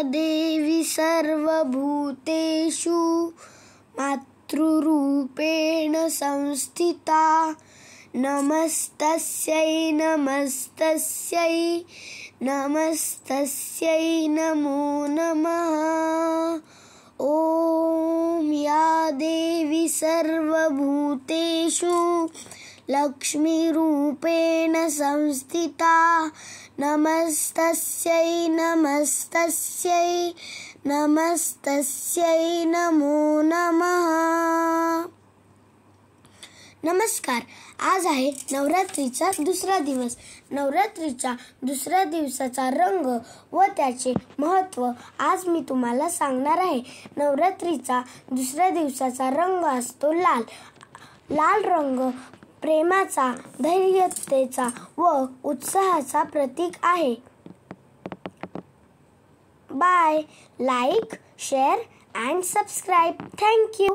देवी सर्वभूतेषु मातृरूपेण संस्थिता नमस्तस्यै नमस्तस्यै नमस्तस्यै नमो नमः। ॐ या देवी सर्वभूतेषु लक्ष्मीरूपेण संस्थिता नमस्तस्यै नमस्तस्यै नमस्तस्यै नमो नमः। नमस्कार, आज आहे नवरात्रीचा दुसरा दिवस। नवरात्रीच्या दुसऱ्या दिवसाचा रंग व त्याचे महत्त्व आज मी तुम्हाला सांगणार आहे। नवरात्रीचा दुसऱ्या दिवसाचा रंग असतो लाल। लाल रंग प्रेमाचा, धैर्यतेचा व उत्साहाचा प्रतीक आहे। Bye, like, share and subscribe. Thank you.